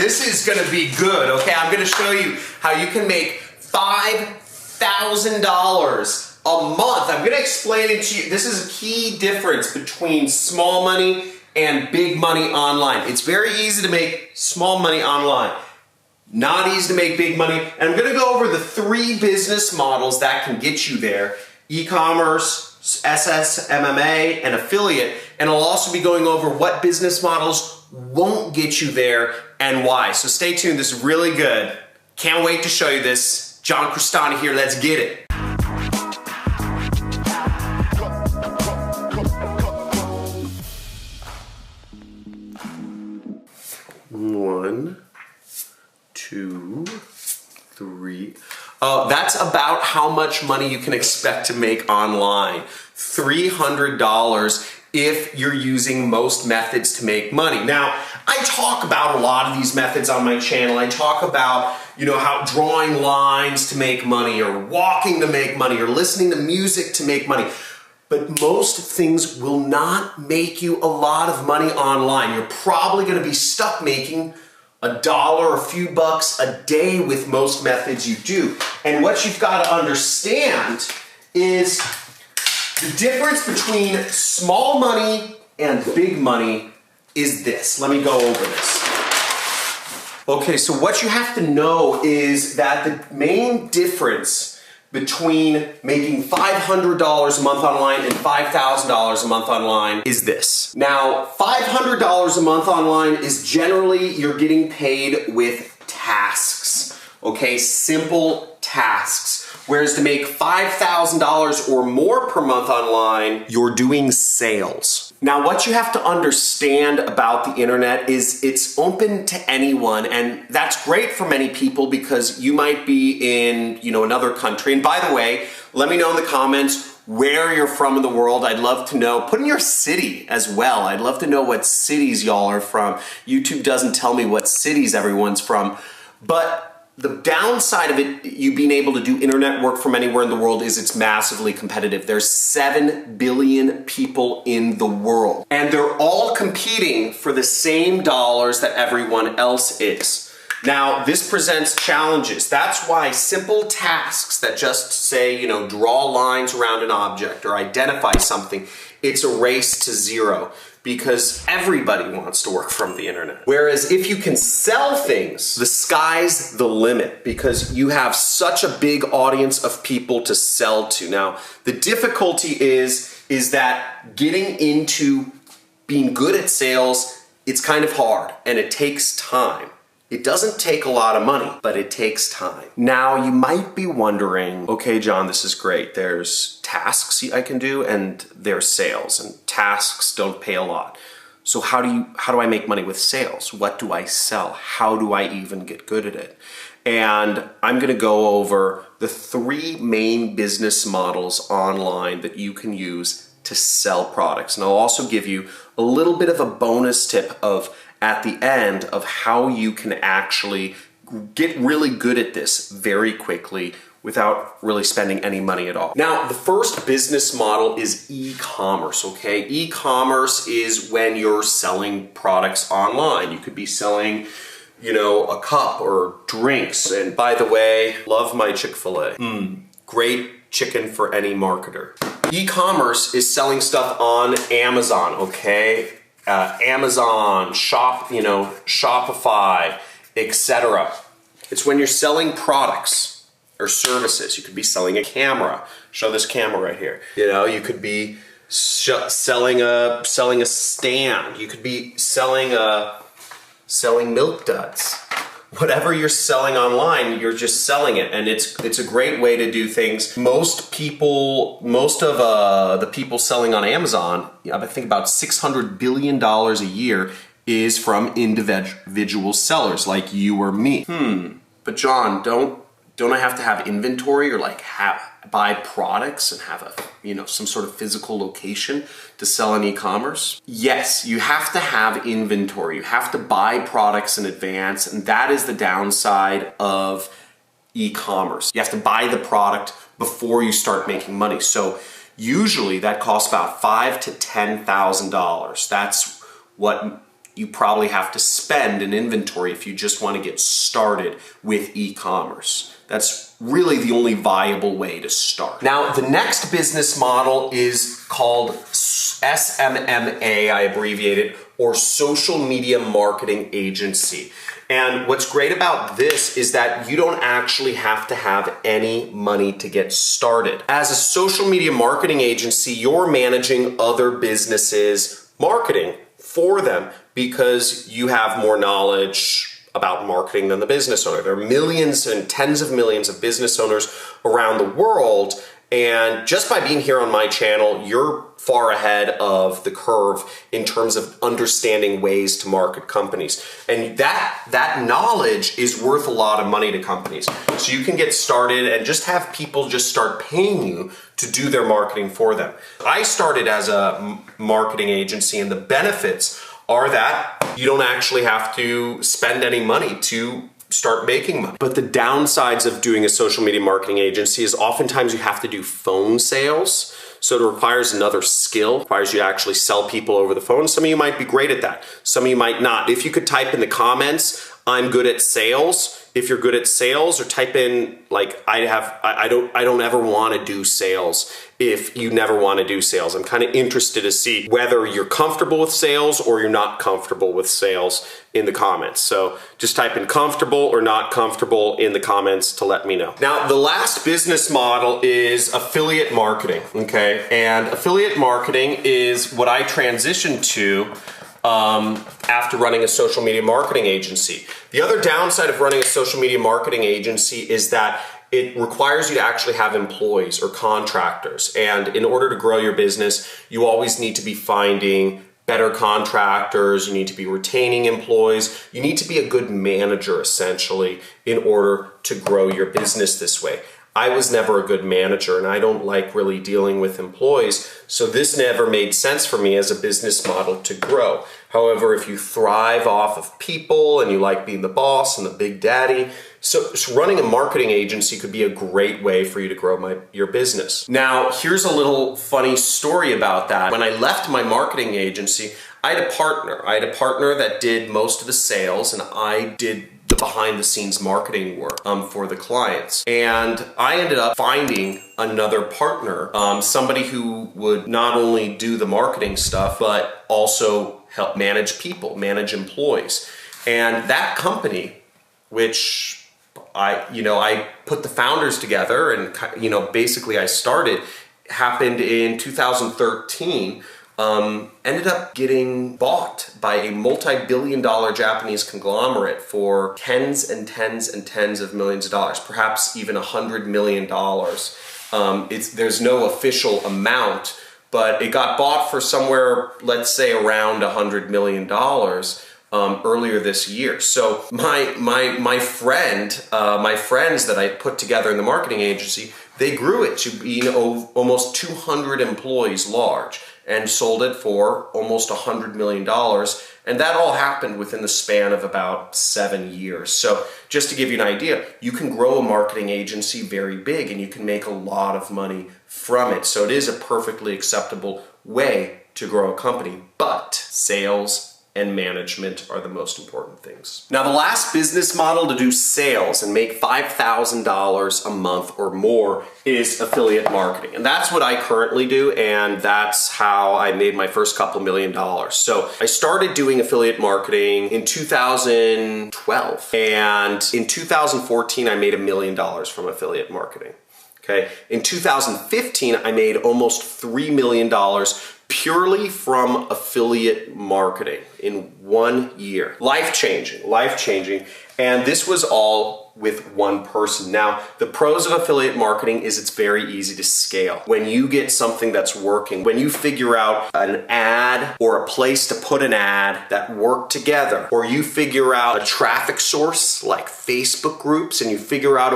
this is gonna be good, okay? I'm gonna show you how you can make $5,000 a month. I'm gonna explain it to you. This is a key difference between small money and big money online. It's very easy to make small money online. Not easy to make big money. And I'm gonna go over the 3 business models that can get you there. E-commerce, SSMMA, and affiliate. And I'll also be going over what business models won't get you there and why. So stay tuned, this is really good. Can't wait to show you this. John Crestani here, let's get it. One, 2, 3. That's about how much money you can expect to make online. $300 if you're using most methods to make money. Now, I talk about a lot of these methods on my channel. I talk about, how drawing lines to make money, or walking to make money, or listening to music to make money. But most things will not make you a lot of money online. You're probably gonna be stuck making $1, a few bucks a day with most methods you do. And what you've got to understand is the difference between small money and big money is this. Let me go over this. Okay, so what you have to know is that the main difference between making $500 a month online and $5,000 a month online is this. Now, $500 a month online is generally you're getting paid with tasks, okay? Simple tasks. Whereas to make $5,000 or more per month online, you're doing sales. Now, what you have to understand about the internet is it's open to anyone, and that's great for many people because you might be in, another country. And by the way, let me know in the comments where you're from in the world. I'd love to know. Put in your city as well. I'd love to know what cities y'all are from. YouTube doesn't tell me what cities everyone's from, but the downside of it, you being able to do internet work from anywhere in the world, is it's massively competitive. There's 7 billion people in the world, and they're all competing for the same dollars that everyone else is. Now, this presents challenges. That's why simple tasks that just say, draw lines around an object or identify something, it's a race to zero, because everybody wants to work from the internet. Whereas if you can sell things, the sky's the limit, because you have such a big audience of people to sell to. Now, the difficulty is that getting into being good at sales, it's kind of hard and it takes time. It doesn't take a lot of money, but it takes time. Now, you might be wondering, okay, John, this is great. There's tasks I can do and there's sales, and tasks don't pay a lot. So how do I make money with sales? What do I sell? How do I even get good at it? And I'm gonna go over the 3 main business models online that you can use to sell products. And I'll also give you a little bit of a bonus tip at the end of how you can actually get really good at this very quickly without really spending any money at all. Now, the first business model is e-commerce, okay? E-commerce is when you're selling products online. You could be selling, a cup or drinks. And by the way, love my Chick-fil-A. Great chicken for any marketer. E-commerce is selling stuff on Amazon, okay? Amazon, Shopify, etc. It's when you're selling products or services. You could be selling a camera. Show this camera right here. You could be selling a stand. You could be selling milk duds. Whatever you're selling online, you're just selling it, and it's a great way to do things. Most of the people selling on Amazon, I think about $600 billion a year is from individual sellers like you or me. But John, don't I have to have inventory or buy products and have some sort of physical location to sell on e-commerce? Yes, you have to have inventory. You have to buy products in advance, and that is the downside of e-commerce. You have to buy the product before you start making money. So usually that costs about $5,000 to $10,000. That's what you probably have to spend in inventory if you just want to get started with e-commerce. That's really the only viable way to start. Now, the next business model is called SMMA, I abbreviate it, or Social Media Marketing Agency. And what's great about this is that you don't actually have to have any money to get started. As a social media marketing agency, you're managing other businesses' marketing for them because you have more knowledge about marketing than the business owner. There are millions and tens of millions of business owners around the world, and just by being here on my channel, you're far ahead of the curve in terms of understanding ways to market companies. And that knowledge is worth a lot of money to companies. So you can get started and just have people just start paying you to do their marketing for them. I started as a marketing agency, and the benefits are that you don't actually have to spend any money to start making money. But the downsides of doing a social media marketing agency is oftentimes you have to do phone sales. So it requires another skill. It requires you to actually sell people over the phone. Some of you might be great at that. Some of you might not. If you could type in the comments, I'm good at sales. If you're good at sales, or type in like I don't ever want to do sales. If you never want to do sales, I'm kind of interested to see whether you're comfortable with sales or you're not comfortable with sales in the comments. So just type in comfortable or not comfortable in the comments to let me know. Now, the last business model is affiliate marketing, okay? And affiliate marketing is what I transitioned to after running a social media marketing agency. The other downside of running a social media marketing agency is that it requires you to actually have employees or contractors. And in order to grow your business, you always need to be finding better contractors, you need to be retaining employees, you need to be a good manager essentially in order to grow your business this way. I was never a good manager, and I don't like really dealing with employees, so this never made sense for me as a business model to grow. However, if you thrive off of people and you like being the boss and the big daddy, so running a marketing agency could be a great way for you to grow your business. Now, here's a little funny story about that. When I left my marketing agency, I had a partner. I had a partner that did most of the sales, and I did the behind the scenes marketing work for the clients. And I ended up finding another partner, somebody who would not only do the marketing stuff, but also help manage people, manage employees. And that company, which I put the founders together and, basically I started, happened in 2013. Ended up getting bought by a multi-billion-dollar Japanese conglomerate for tens and tens and tens of millions of dollars, perhaps even $100 million. There's no official amount, but it got bought for somewhere, let's say, around $100 million earlier this year. So my friends that I put together in the marketing agency, they grew it to be almost 200 employees large, and sold it for almost $100 million. And that all happened within the span of about 7 years. So just to give you an idea, you can grow a marketing agency very big and you can make a lot of money from it. So it is a perfectly acceptable way to grow a company, but sales and management are the most important things. Now, the last business model to do sales and make $5,000 a month or more is affiliate marketing. And that's what I currently do, and that's how I made my first couple $1 million. So I started doing affiliate marketing in 2012, and in 2014 I made $1 million from affiliate marketing. Okay. In 2015 I made almost $3 million purely from affiliate marketing in 1 year. Life-changing. And this was all with one person. Now, the pros of affiliate marketing is it's very easy to scale. When you get something that's working, when you figure out an ad or a place to put an ad that work together, or you figure out a traffic source like Facebook groups, and you figure out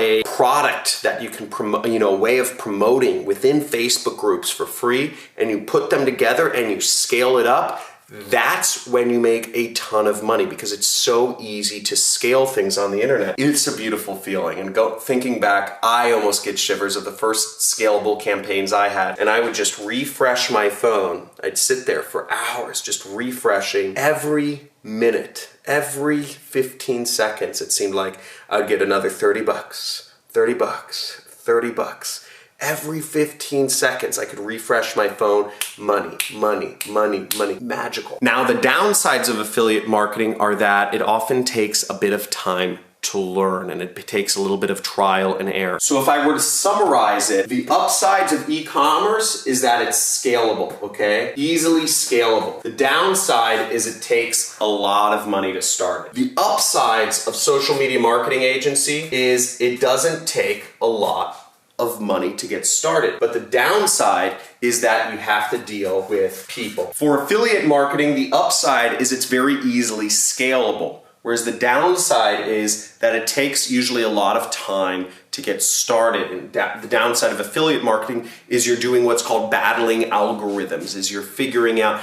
a product that you can promote, a way of promoting within Facebook groups for free, and you put them together and you scale it up, That's when you make a ton of money because it's so easy to scale things on the internet. It's a beautiful feeling. And thinking back, I almost get shivers of the first scalable campaigns I had. And I would just refresh my phone. I'd sit there for hours just refreshing every minute, every 15 seconds. It seemed like I'd get another 30 bucks, 30 bucks, 30 bucks. Every 15 seconds, I could refresh my phone. Money, money, money, money. Magical. Now, the downsides of affiliate marketing are that it often takes a bit of time to learn, and it takes a little bit of trial and error. So if I were to summarize it, the upsides of e-commerce is that it's scalable, okay? Easily scalable. The downside is it takes a lot of money to start it. The upsides of social media marketing agency is it doesn't take a lot of money to get started. But the downside is that you have to deal with people. For affiliate marketing, the upside is it's very easily scalable. Whereas the downside is that it takes usually a lot of time to get started. And the downside of affiliate marketing is you're doing what's called battling algorithms, is you're figuring out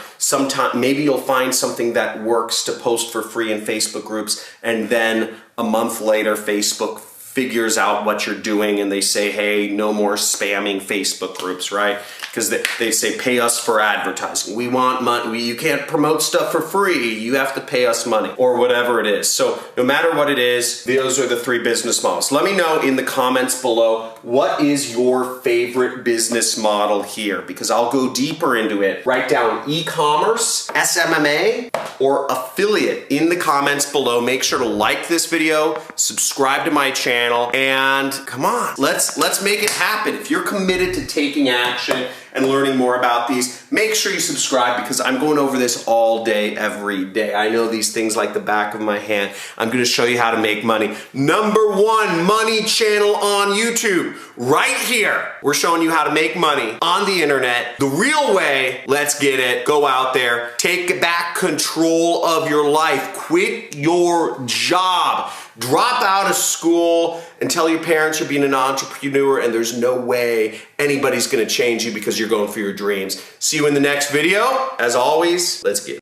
maybe you'll find something that works to post for free in Facebook groups, and then a month later, Facebook figures out what you're doing and they say, hey, no more spamming Facebook groups, right? Because they say, pay us for advertising. We want money. You can't promote stuff for free. You have to pay us money, or whatever it is. So no matter what it is, those are the three business models. Let me know in the comments below, what is your favorite business model here? Because I'll go deeper into it. Write down e-commerce, SMMA, or affiliate in the comments below. Make sure to like this video, subscribe to my channel, and come on, let's make it happen. If you're committed to taking action and learning more about these, make sure you subscribe because I'm going over this all day, every day. I know these things like the back of my hand. I'm gonna show you how to make money. #1 money channel on YouTube, right here. We're showing you how to make money on the internet, the real way. Let's get it. Go out there, take back control of your life, quit your job, drop out of school and tell your parents you're being an entrepreneur and there's no way anybody's gonna change you because you're going for your dreams. See you in the next video. As always, let's get it.